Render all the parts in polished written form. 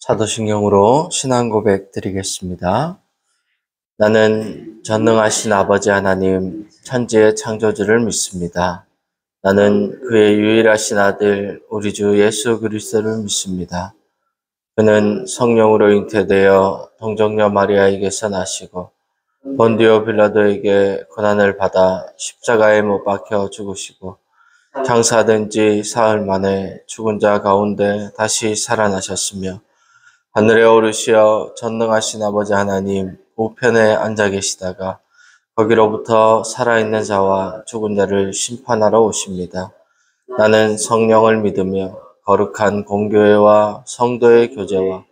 사도신경으로 신앙 고백 드리겠습니다. 나는 전능하신 아버지 하나님, 천지의 창조주를 믿습니다. 나는 그의 유일하신 아들, 우리 주 예수 그리스도를 믿습니다. 그는 성령으로 잉태되어 동정녀 마리아에게서 나시고 본디오 빌라도에게 고난을 받아 십자가에 못 박혀 죽으시고 장사된 지 사흘 만에 죽은 자 가운데 다시 살아나셨으며 하늘에 오르시어 전능하신 아버지 하나님 우편에 앉아 계시다가 거기로부터 살아있는 자와 죽은 자를 심판하러 오십니다. 나는 성령을 믿으며 거룩한 공교회와 성도의 교제와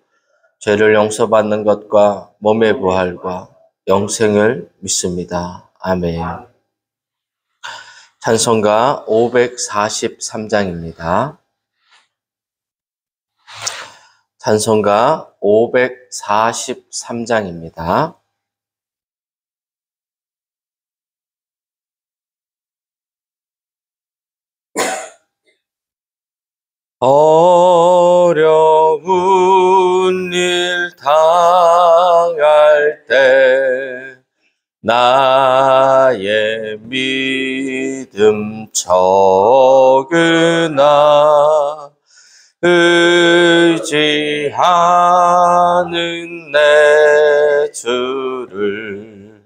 죄를 용서받는 것과 몸의 부활과 영생을 믿습니다. 아멘. 찬송가 543장입니다. 찬송가 543장입니다. 어려운 일 당할 때 나의 믿음 적으나 의지하는 내 주를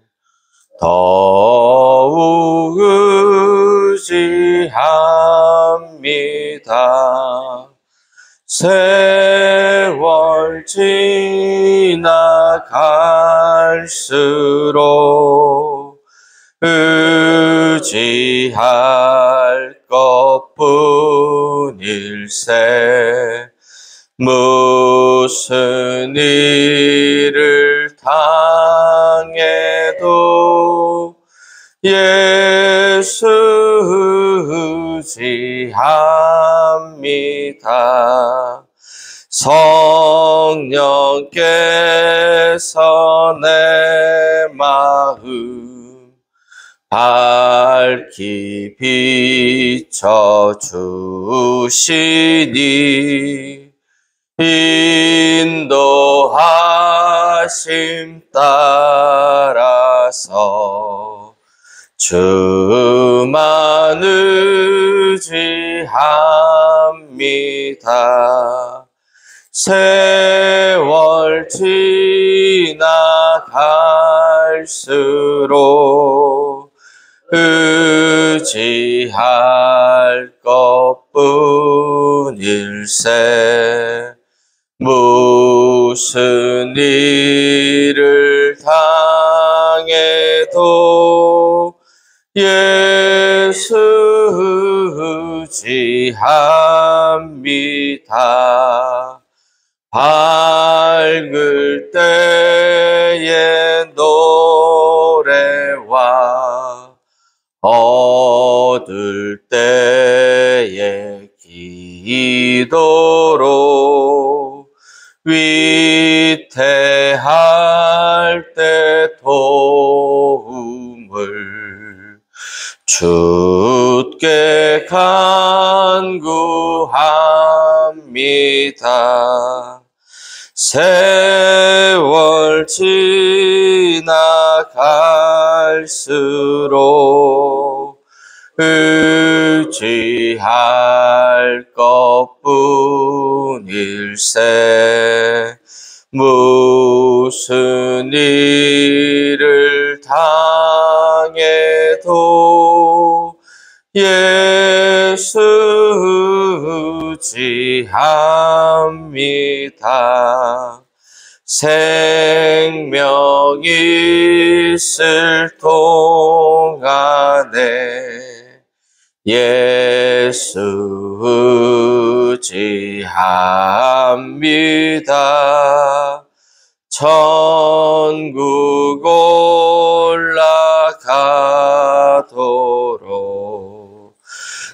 더욱 의지합니다. 세월 지나갈수록 의지할 것뿐일세. 무슨 일을 당해도 예수 의지합니다. 성령께서 내 마음 밝히 비춰주시니 인도하심 따라서 주만 의지합니다. 세월 지나갈수록 의지할 것뿐일세. 무슨 일을 당해도 예수 의지합니다. 밝을 때의 노래와 어두울 때의 기도로 위태할 때 도움을 주께 간구합니다. 세월 지나갈수록 의지할 것뿐일세. 무슨 일을 당해도 예수 의지합니다. 생명 있을 동안에 예수 의지합니다. 천국 올라가도록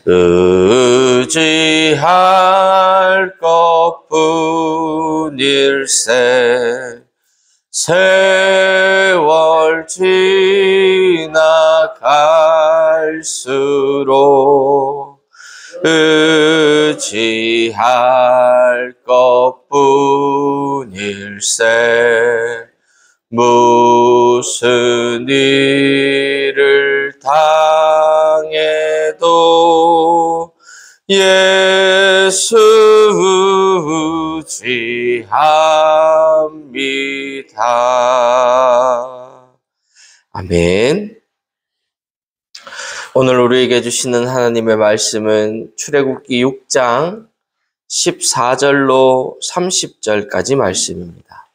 의지할 것뿐일세. 세월 지나갈수록 의지할 것뿐 뿐일세. 무슨 일을 당해도 예수 의지합니다. 아멘. 오늘 우리에게 주시는 하나님의 말씀은 출애굽기 6장 14절로 30절까지 말씀입니다.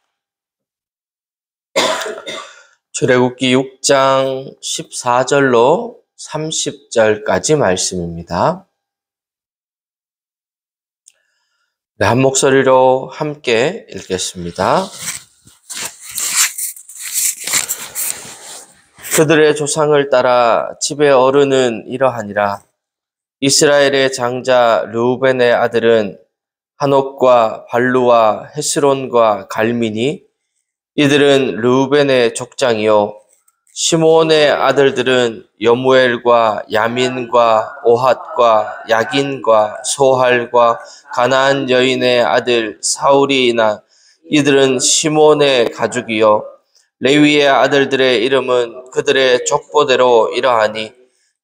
출애굽기 6장 14절로 30절까지 말씀입니다. 네, 한 목소리로 함께 읽겠습니다. 그들의 조상을 따라 집의 어른은 이러하니라. 이스라엘의 장자 르우벤의 아들은 한옥과 발루와 헤스론과 갈미니, 이들은 르우벤의 족장이요. 시므온의 아들들은 여무엘과 야민과 오핫과 야긴과 소할과 가나안 여인의 아들 사울이나, 이들은 시므온의 가족이요. 레위의 아들들의 이름은 그들의 족보대로 이러하니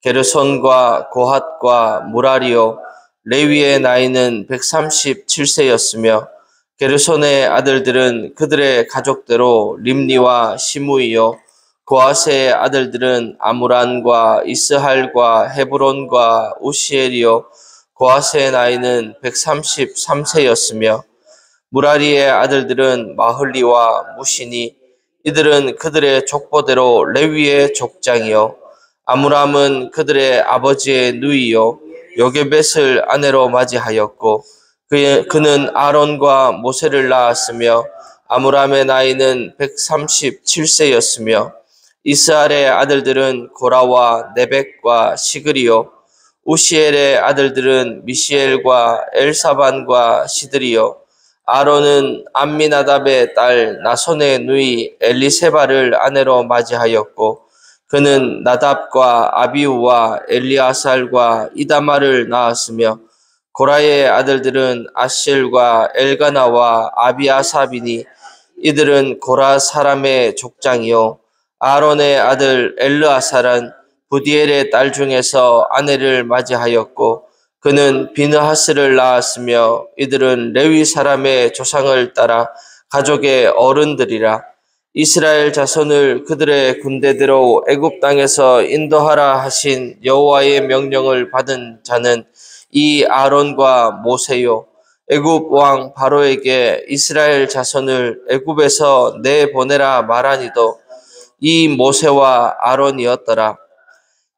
게르손과 고핫과 무라리요. 레위의 나이는 137세였으며 게르손의 아들들은 그들의 가족대로 림니와 시므이요. 고핫의 아들들은 아무란과 이스할과 헤브론과 우시엘이요. 고핫의 나이는 133세였으며 무라리의 아들들은 마흘리와 무시니, 이들은 그들의 족보대로 레위의 족장이요. 아므람은 그들의 아버지의 누이요. 요게벳을 아내로 맞이하였고 그는 아론과 모세를 낳았으며 아므람의 나이는 137세였으며 이스할의 아들들은 고라와 네벡과 시그리요. 우시엘의 아들들은 미시엘과 엘사반과 시드리요. 아론은 암미나답의 딸 나손의 누이 엘리세바를 아내로 맞이하였고 그는 나답과 아비우와 엘리아살과 이다마를 낳았으며 고라의 아들들은 아실과 엘가나와 아비아사비니, 이들은 고라 사람의 족장이요. 아론의 아들 엘르아살은 부디엘의 딸 중에서 아내를 맞이하였고 그는 비느하스를 낳았으며 이들은 레위 사람의 조상을 따라 가족의 어른들이라. 이스라엘 자손을 그들의 군대대로 애굽 땅에서 인도하라 하신 여호와의 명령을 받은 자는 이 아론과 모세요. 애굽 왕 바로에게 이스라엘 자손을 애굽에서 내보내라 말하니도 이 모세와 아론이었더라.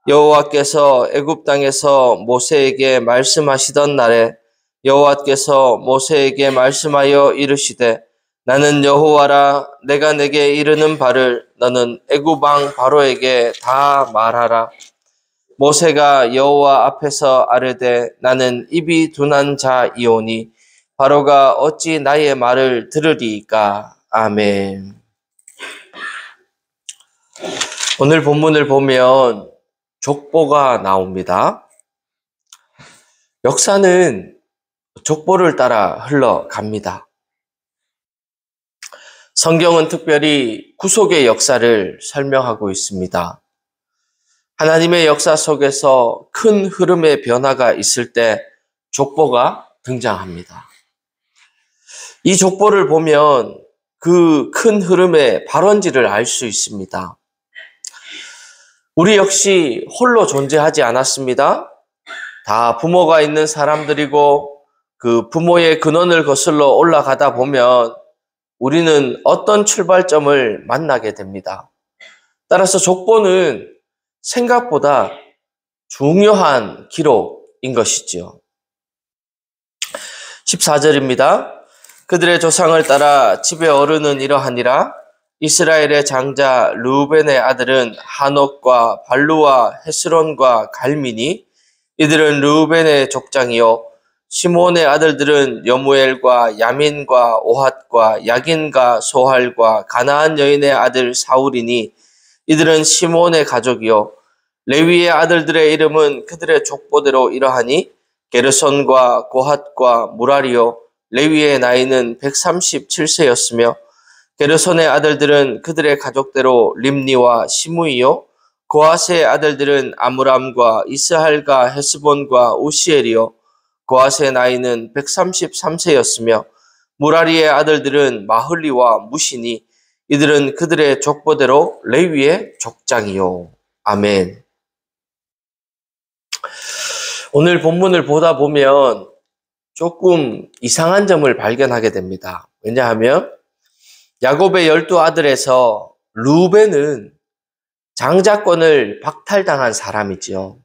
여호와께서 애굽 땅에서 모세에게 말씀하시던 날에 여호와께서 모세에게 말씀하여 이르시되 나는 여호와라. 내가 내게 이르는 바를 너는 애굽 왕 바로에게 다 말하라. 모세가 여호와 앞에서 아뢰되 나는 입이 둔한 자이오니 바로가 어찌 나의 말을 들으리이까. 아멘. 오늘 본문을 보면 족보가 나옵니다. 역사는 족보를 따라 흘러갑니다. 성경은 특별히 구속의 역사를 설명하고 있습니다. 하나님의 역사 속에서 큰 흐름의 변화가 있을 때 족보가 등장합니다. 이 족보를 보면 그 큰 흐름의 발원지를 알 수 있습니다. 우리 역시 홀로 존재하지 않았습니다. 다 부모가 있는 사람들이고 그 부모의 근원을 거슬러 올라가다 보면 우리는 어떤 출발점을 만나게 됩니다. 따라서 족보는 생각보다 중요한 기록인 것이지요. 14절입니다. 그들의 조상을 따라 집의 어른은 이러하니라. 이스라엘의 장자 르우벤의 아들은 한옥과 발루와 헤스론과 갈미니, 이들은 르우벤의 족장이요. 시므온의 아들들은 여무엘과 야민과 오핫과 야긴과 소할과 가나안 여인의 아들 사울이니, 이들은 시므온의 가족이요. 레위의 아들들의 이름은 그들의 족보대로 이러하니 게르손과 고핫과 무라리요. 레위의 나이는 137세였으며 게르손의 아들들은 그들의 가족대로 림니와 시므이요 고핫의 아들들은 아므람과 이스할과 헤스본과 우시엘이요 고핫의 나이는 133세였으며 무라리의 아들들은 마흘리와 무시니 이들은 그들의 족보대로 레위의 족장이요. 아멘. 오늘 본문을 보다 보면 조금 이상한 점을 발견하게 됩니다. 왜냐하면 야곱의 12아들에서 루벤은 장자권을 박탈당한 사람이지요.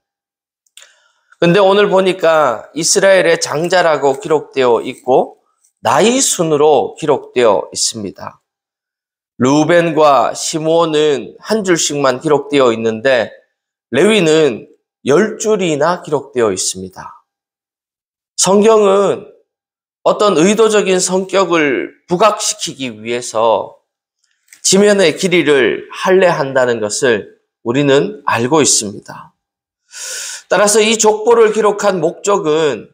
근데 오늘 보니까 이스라엘의 장자라고 기록되어 있고 나이 순으로 기록되어 있습니다. 루벤과 시므온은 한 줄씩만 기록되어 있는데 레위는 10줄이나 기록되어 있습니다. 성경은 어떤 의도적인 성격을 부각시키기 위해서 지면의 길이를 할례한다는 것을 우리는 알고 있습니다. 따라서 이 족보를 기록한 목적은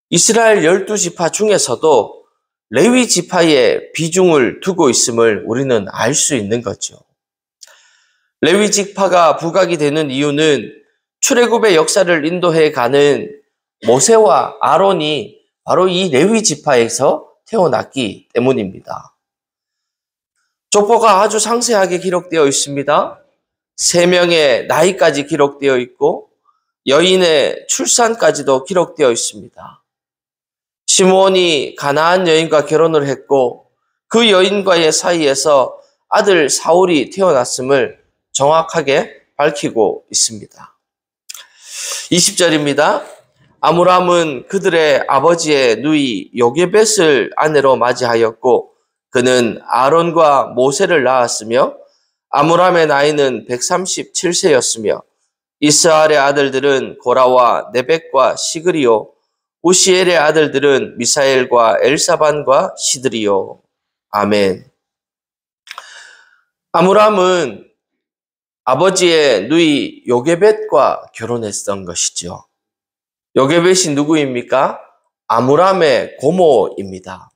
이스라엘 12지파 중에서도 레위 지파에 비중을 두고 있음을 우리는 알 수 있는 거죠. 레위 지파가 부각이 되는 이유는 출애굽의 역사를 인도해 가는 모세와 아론이 바로 이 레위 지파에서 태어났기 때문입니다. 족보가 아주 상세하게 기록되어 있습니다. 3명의 나이까지 기록되어 있고 여인의 출산까지도 기록되어 있습니다. 시므온이 가나안 여인과 결혼을 했고 그 여인과의 사이에서 아들 사울이 태어났음을 정확하게 밝히고 있습니다. 20절입니다. 아므람은 그들의 아버지의 누이 요게벳을 아내로 맞이하였고 그는 아론과 모세를 낳았으며 아므람의 나이는 137세였으며 이스할의 아들들은 고라와 네벡과 시그리요 우시엘의 아들들은 미사엘과 엘사반과 시드리요. 아멘. 아므람은 아버지의 누이 요게벳과 결혼했던 것이죠. 요게벳이 누구입니까? 아므람의 고모입니다.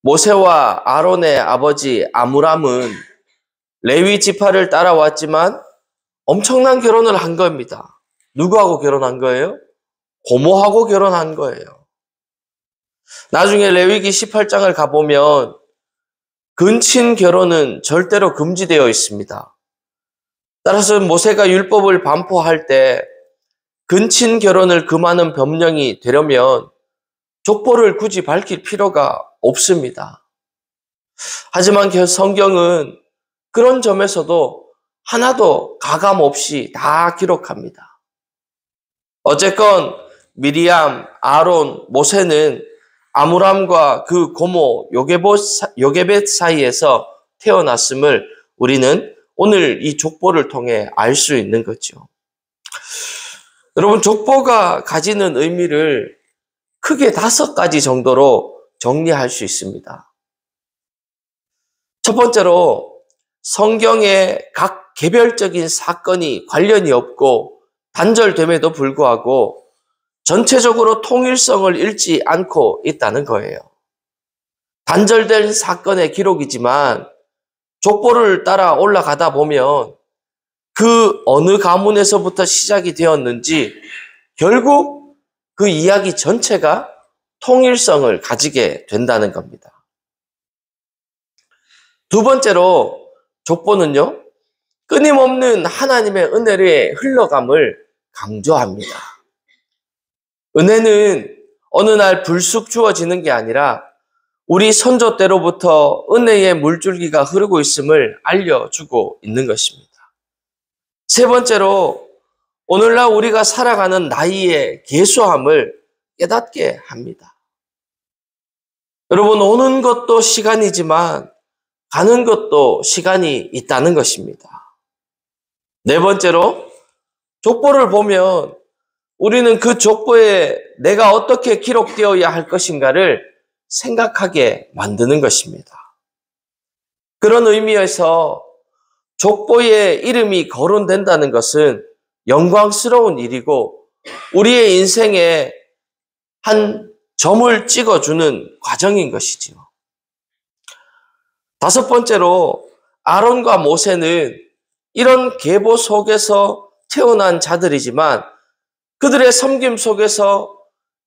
모세와 아론의 아버지 아므람은 레위 지파를 따라왔지만 엄청난 결혼을 한 겁니다. 누구하고 결혼한 거예요? 고모하고 결혼한 거예요. 나중에 레위기 18장을 가보면 근친 결혼은 절대로 금지되어 있습니다. 따라서 모세가 율법을 반포할 때 근친 결혼을 금하는 법령이 되려면 족보를 굳이 밝힐 필요가 없습니다. 하지만 성경은 그런 점에서도 하나도 가감 없이 다 기록합니다. 어쨌건 미리암, 아론, 모세는 아므람과 그 고모 요게벳 사이에서 태어났음을 우리는 오늘 이 족보를 통해 알 수 있는 거죠. 여러분, 족보가 가지는 의미를 크게 5가지 정도로 정리할 수 있습니다. 첫 번째로 성경의 각 개별적인 사건이 관련이 없고 단절됨에도 불구하고 전체적으로 통일성을 잃지 않고 있다는 거예요. 단절된 사건의 기록이지만 족보를 따라 올라가다 보면 그 어느 가문에서부터 시작이 되었는지 결국 그 이야기 전체가 통일성을 가지게 된다는 겁니다. 두 번째로 족보는요, 끊임없는 하나님의 은혜의 흘러감을 강조합니다. 은혜는 어느 날 불쑥 주어지는 게 아니라 우리 선조 때로부터 은혜의 물줄기가 흐르고 있음을 알려주고 있는 것입니다. 세 번째로 오늘날 우리가 살아가는 나이의 계수함을 깨닫게 합니다. 여러분, 오는 것도 시간이지만 가는 것도 시간이 있다는 것입니다. 네 번째로 족보를 보면 우리는 그 족보에 내가 어떻게 기록되어야 할 것인가를 생각하게 만드는 것입니다. 그런 의미에서 족보에 이름이 거론된다는 것은 영광스러운 일이고 우리의 인생의 한 점을 찍어주는 과정인 것이지요. 다섯 번째로 아론과 모세는 이런 계보 속에서 태어난 자들이지만 그들의 섬김 속에서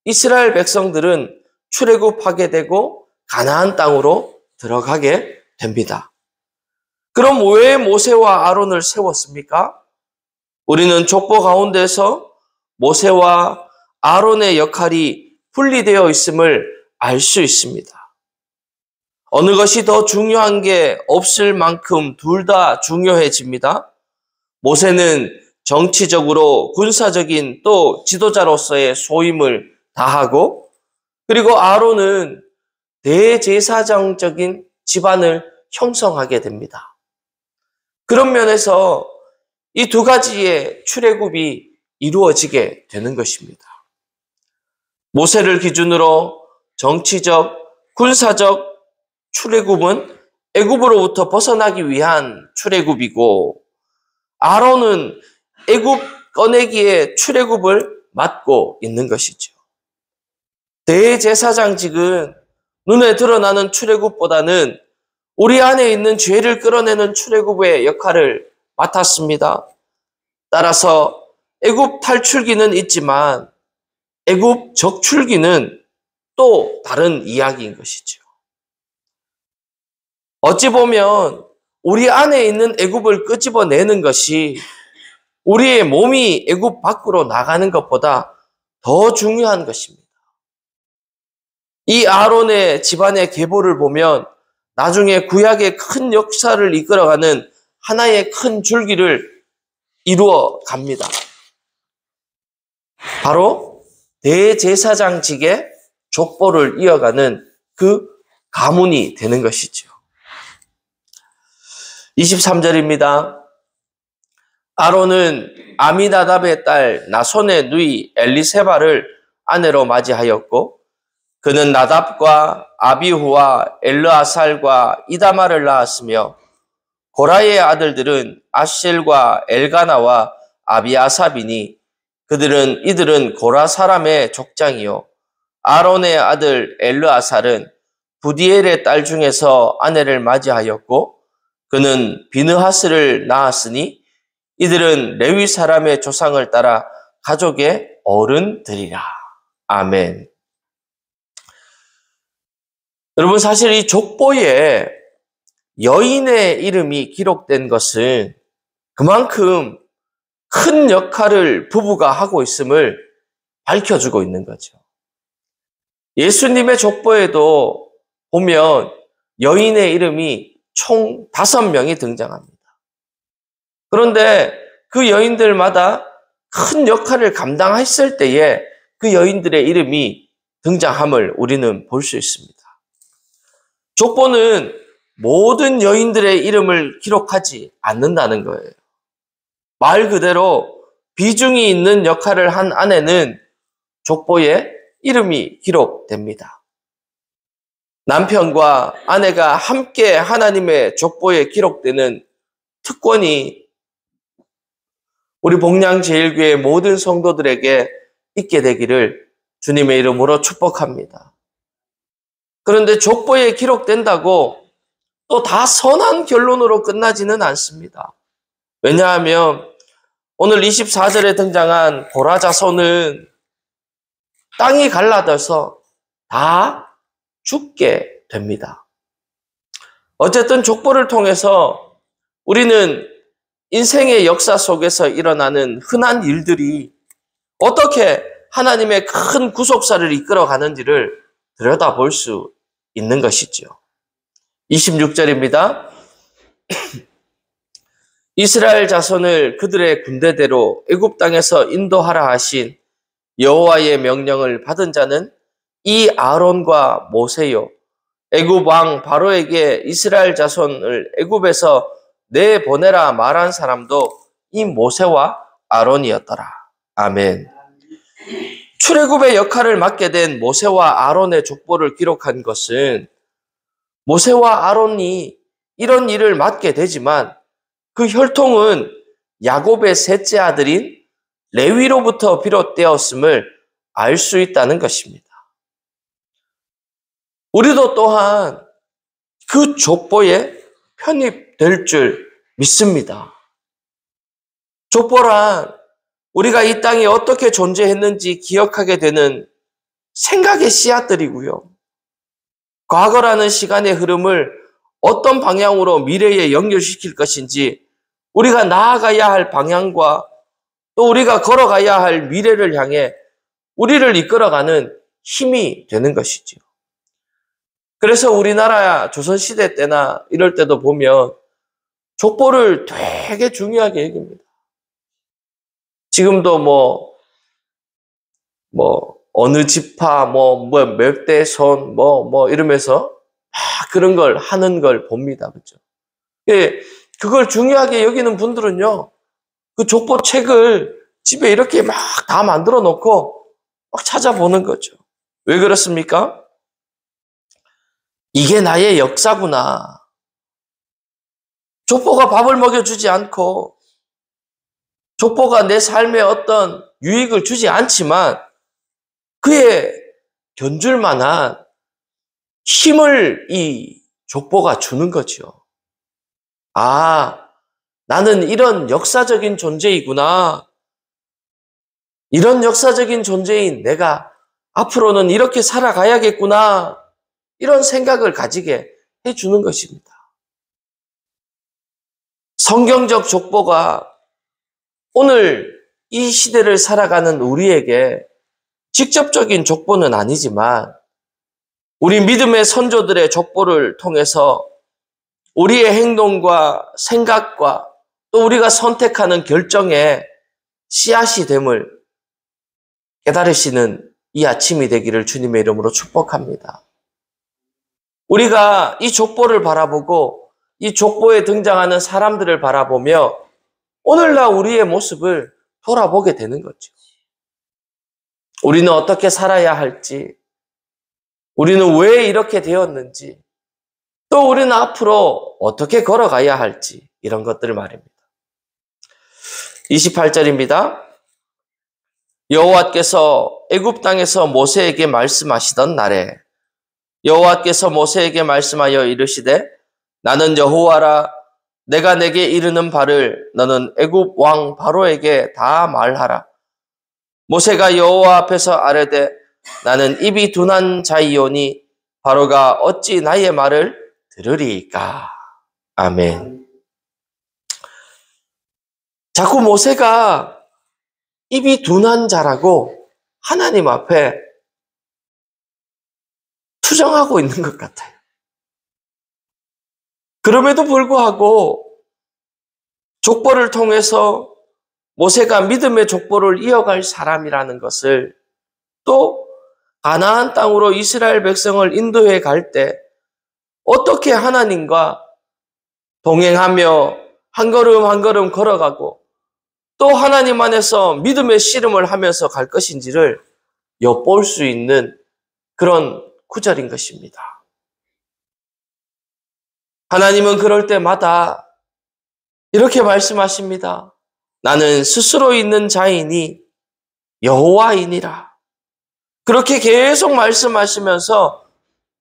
이스라엘 백성들은 출애굽하게 되고 가나안 땅으로 들어가게 됩니다. 그럼 왜 모세와 아론을 세웠습니까? 우리는 족보 가운데서 모세와 아론의 역할이 분리되어 있음을 알 수 있습니다. 어느 것이 더 중요한 게 없을 만큼 둘 다 중요해집니다. 모세는 정치적으로 군사적인 또 지도자로서의 소임을 다하고, 그리고 아론은 대제사장적인 집안을 형성하게 됩니다. 그런 면에서 이 두 가지의 출애굽이 이루어지게 되는 것입니다. 모세를 기준으로 정치적, 군사적 출애굽은 애굽으로부터 벗어나기 위한 출애굽이고, 아론은 애굽 꺼내기의 출애굽을 맡고 있는 것이죠. 대제사장직은 눈에 드러나는 출애굽보다는 우리 안에 있는 죄를 끌어내는 출애굽의 역할을 맡았습니다. 따라서 애굽 탈출기는 있지만 애굽 적출기는 또 다른 이야기인 것이죠. 어찌 보면 우리 안에 있는 애굽을 끄집어내는 것이 우리의 몸이 애굽 밖으로 나가는 것보다 더 중요한 것입니다. 이 아론의 집안의 계보를 보면 나중에 구약의 큰 역사를 이끌어가는 하나의 큰 줄기를 이루어 갑니다. 바로 대제사장직의 족보를 이어가는 그 가문이 되는 것이죠. 23절입니다. 아론은 아미나답의 딸 나손의 누이 엘리세바를 아내로 맞이하였고, 그는 나답과 아비후와 엘르아살과 이다마를 낳았으며, 고라의 아들들은 아셀과 엘가나와 아비아삽이니 이들은 고라 사람의 족장이요, 아론의 아들 엘르아살은 부디엘의 딸 중에서 아내를 맞이하였고, 그는 비느하스를 낳았으니 이들은 레위 사람의 조상을 따라 가족의 어른들이라. 아멘. 여러분, 사실 이 족보에 여인의 이름이 기록된 것은 그만큼 큰 역할을 부부가 하고 있음을 밝혀주고 있는 거죠. 예수님의 족보에도 보면 여인의 이름이 총 5명이 등장합니다. 그런데 그 여인들마다 큰 역할을 감당했을 때에 그 여인들의 이름이 등장함을 우리는 볼 수 있습니다. 족보는 모든 여인들의 이름을 기록하지 않는다는 거예요. 말 그대로 비중이 있는 역할을 한 아내는 족보에 이름이 기록됩니다. 남편과 아내가 함께 하나님의 족보에 기록되는 특권이 우리 복량제일교회 모든 성도들에게 있게 되기를 주님의 이름으로 축복합니다. 그런데 족보에 기록된다고 또 다 선한 결론으로 끝나지는 않습니다. 왜냐하면 오늘 24절에 등장한 고라 자손은 땅이 갈라져서 다 죽게 됩니다. 어쨌든 족보를 통해서 우리는 인생의 역사 속에서 일어나는 흔한 일들이 어떻게 하나님의 큰 구속사를 이끌어가는지를 들여다볼 수 있는 것이죠. 26절입니다. 이스라엘 자손을 그들의 군대대로 애굽 땅에서 인도하라 하신 여호와의 명령을 받은 자는 이 아론과 모세요. 애굽 왕 바로에게 이스라엘 자손을 애굽에서 내보내라 말한 사람도 이 모세와 아론이었더라. 아멘. 출애굽의 역할을 맡게 된 모세와 아론의 족보를 기록한 것은 모세와 아론이 이런 일을 맡게 되지만 그 혈통은 야곱의 셋째 아들인 레위로부터 비롯되었음을 알 수 있다는 것입니다. 우리도 또한 그 족보에 편입될 줄 믿습니다. 족보란 우리가 이 땅에 어떻게 존재했는지 기억하게 되는 생각의 씨앗들이고요. 과거라는 시간의 흐름을 어떤 방향으로 미래에 연결시킬 것인지 우리가 나아가야 할 방향과 또 우리가 걸어가야 할 미래를 향해 우리를 이끌어가는 힘이 되는 것이지요. 그래서 우리나라 조선시대 때나 이럴 때도 보면 족보를 되게 중요하게 여깁니다. 지금도 어느 지파, 몇 대 손, 이러면서 그런 걸 하는 걸 봅니다. 그죠? 예, 그걸 중요하게 여기는 분들은요, 그 족보 책을 집에 이렇게 막 다 만들어 놓고 막 찾아보는 거죠. 왜 그렇습니까? 이게 나의 역사구나. 족보가 밥을 먹여주지 않고, 족보가 내 삶에 어떤 유익을 주지 않지만, 그에 견줄 만한 힘을 이 족보가 주는 거죠. 아, 나는 이런 역사적인 존재이구나. 이런 역사적인 존재인 내가 앞으로는 이렇게 살아가야겠구나. 이런 생각을 가지게 해주는 것입니다. 성경적 족보가 오늘 이 시대를 살아가는 우리에게 직접적인 족보는 아니지만 우리 믿음의 선조들의 족보를 통해서 우리의 행동과 생각과 또 우리가 선택하는 결정에 씨앗이 됨을 깨달으시는 이 아침이 되기를 주님의 이름으로 축복합니다. 우리가 이 족보를 바라보고 이 족보에 등장하는 사람들을 바라보며 오늘날 우리의 모습을 돌아보게 되는 거죠. 우리는 어떻게 살아야 할지, 우리는 왜 이렇게 되었는지, 또 우리는 앞으로 어떻게 걸어가야 할지 이런 것들을 말입니다. 28절입니다. 여호와께서 애굽 땅에서 모세에게 말씀하시던 날에 여호와께서 모세에게 말씀하여 이르시되 나는 여호와라 내가 내게 이르는 바를 너는 애굽 왕 바로에게 다 말하라. 모세가 여호와 앞에서 아뢰되 나는 입이 둔한 자이오니 바로가 어찌 나의 말을 들으리까. 아멘. 자꾸 모세가 입이 둔한 자라고 하나님 앞에 투정하고 있는 것 같아요. 그럼에도 불구하고 족보를 통해서 모세가 믿음의 족보를 이어갈 사람이라는 것을 또 가나안 땅으로 이스라엘 백성을 인도해 갈 때 어떻게 하나님과 동행하며 한 걸음 한 걸음 걸어가고 또 하나님 안에서 믿음의 씨름을 하면서 갈 것인지를 엿볼 수 있는 그런 구절인 것입니다. 하나님은 그럴 때마다 이렇게 말씀하십니다. 나는 스스로 있는 자이니 여호와이니라. 그렇게 계속 말씀하시면서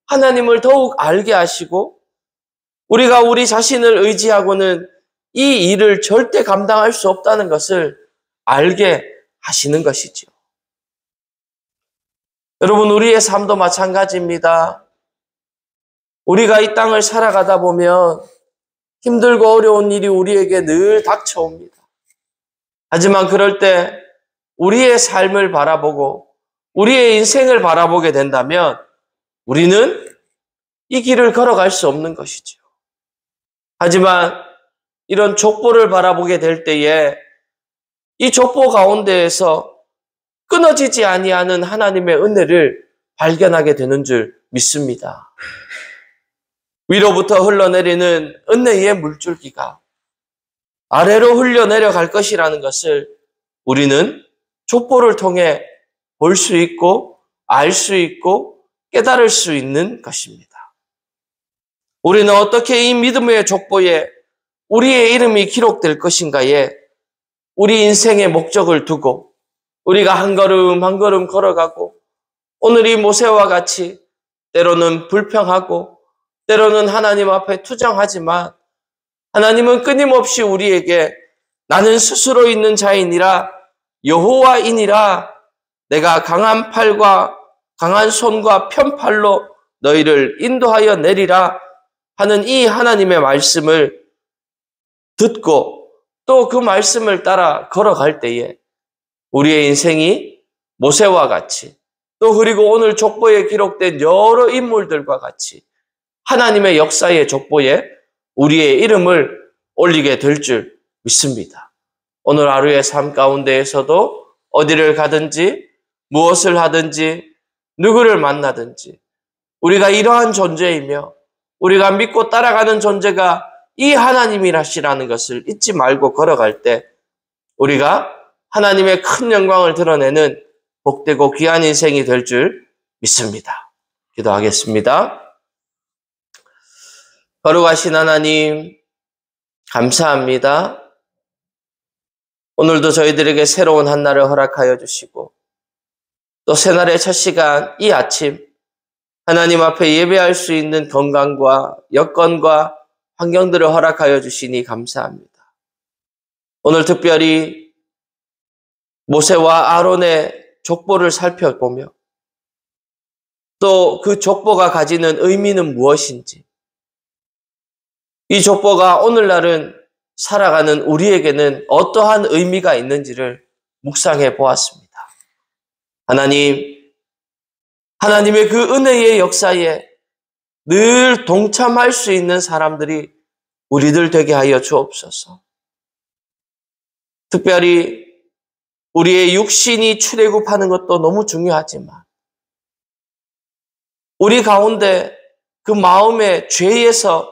하나님을 더욱 알게 하시고 우리가 우리 자신을 의지하고는 이 일을 절대 감당할 수 없다는 것을 알게 하시는 것이죠. 여러분, 우리의 삶도 마찬가지입니다. 우리가 이 땅을 살아가다 보면 힘들고 어려운 일이 우리에게 늘 닥쳐옵니다. 하지만 그럴 때 우리의 삶을 바라보고 우리의 인생을 바라보게 된다면 우리는 이 길을 걸어갈 수 없는 것이죠. 하지만 이런 족보를 바라보게 될 때에 이 족보 가운데에서 끊어지지 아니하는 하나님의 은혜를 발견하게 되는 줄 믿습니다. 위로부터 흘러내리는 은혜의 물줄기가 아래로 흘려내려갈 것이라는 것을 우리는 족보를 통해 볼 수 있고 알 수 있고 깨달을 수 있는 것입니다. 우리는 어떻게 이 믿음의 족보에 우리의 이름이 기록될 것인가에 우리 인생의 목적을 두고 우리가 한 걸음 한 걸음 걸어가고 오늘 이 모세와 같이 때로는 불평하고 때로는 하나님 앞에 투정하지만 하나님은 끊임없이 우리에게 나는 스스로 있는 자이니라 여호와이니라 내가 강한 팔과 강한 손과 편팔로 너희를 인도하여 내리라 하는 이 하나님의 말씀을 듣고 또 그 말씀을 따라 걸어갈 때에 우리의 인생이 모세와 같이 또 그리고 오늘 족보에 기록된 여러 인물들과 같이 하나님의 역사의 족보에 우리의 이름을 올리게 될 줄 믿습니다. 오늘 하루의 삶 가운데에서도 어디를 가든지 무엇을 하든지 누구를 만나든지 우리가 이러한 존재이며 우리가 믿고 따라가는 존재가 이 하나님이라시라는 것을 잊지 말고 걸어갈 때 우리가 하나님의 큰 영광을 드러내는 복되고 귀한 인생이 될 줄 믿습니다. 기도하겠습니다. 거룩하신 하나님 감사합니다. 오늘도 저희들에게 새로운 한 날을 허락하여 주시고 또 새날의 첫 시간 이 아침 하나님 앞에 예배할 수 있는 건강과 여건과 환경들을 허락하여 주시니 감사합니다. 오늘 특별히 모세와 아론의 족보를 살펴보며 또 그 족보가 가지는 의미는 무엇인지 이 족보가 오늘날은 살아가는 우리에게는 어떠한 의미가 있는지를 묵상해 보았습니다. 하나님의 그 은혜의 역사에 늘 동참할 수 있는 사람들이 우리들 되게 하여 주옵소서. 특별히 우리의 육신이 출애굽하는 것도 너무 중요하지만 우리 가운데 그 마음의 죄에서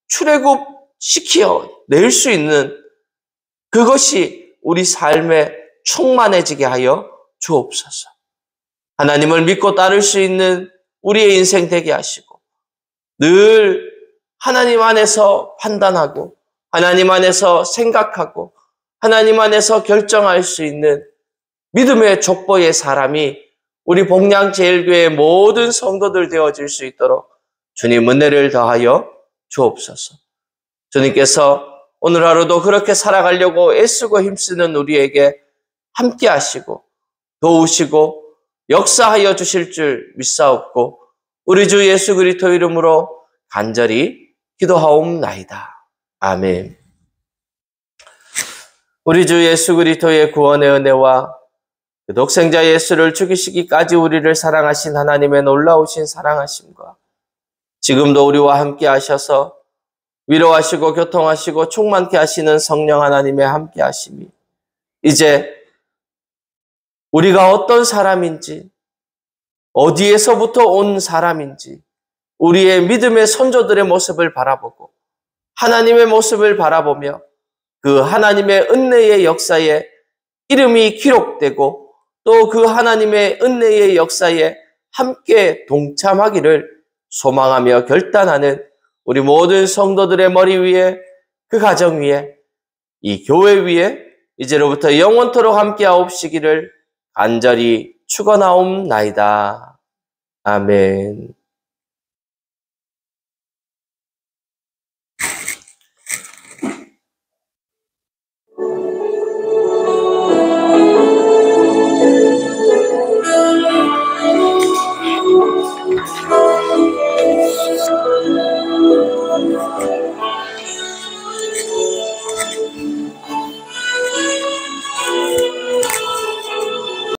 출애굽시켜 낼 수 있는 그것이 우리 삶에 충만해지게 하여 주옵소서. 하나님을 믿고 따를 수 있는 우리의 인생 되게 하시고 늘 하나님 안에서 판단하고 하나님 안에서 생각하고 하나님 안에서 결정할 수 있는 믿음의 족보의 사람이 우리 복량제일교회 모든 성도들 되어질 수 있도록 주님 은혜를 더하여 주옵소서. 주님께서 오늘 하루도 그렇게 살아가려고 애쓰고 힘쓰는 우리에게 함께 하시고 도우시고 역사하여 주실 줄 믿사옵고 우리 주 예수 그리스도 이름으로 간절히 기도하옵나이다. 아멘. 우리 주 예수 그리스도의 구원의 은혜와 그 독생자 예수를 죽이시기까지 우리를 사랑하신 하나님의 놀라우신 사랑하심과 지금도 우리와 함께 하셔서 위로하시고 교통하시고 충만케 하시는 성령 하나님의 함께 하심이 이제 우리가 어떤 사람인지 어디에서부터 온 사람인지 우리의 믿음의 선조들의 모습을 바라보고 하나님의 모습을 바라보며 그 하나님의 은혜의 역사에 이름이 기록되고 또 그 하나님의 은혜의 역사에 함께 동참하기를 소망하며 결단하는 우리 모든 성도들의 머리 위에 그 가정 위에 이 교회 위에 이제로부터 영원토록 함께하옵시기를 간절히 축원하옵나이다. 아멘.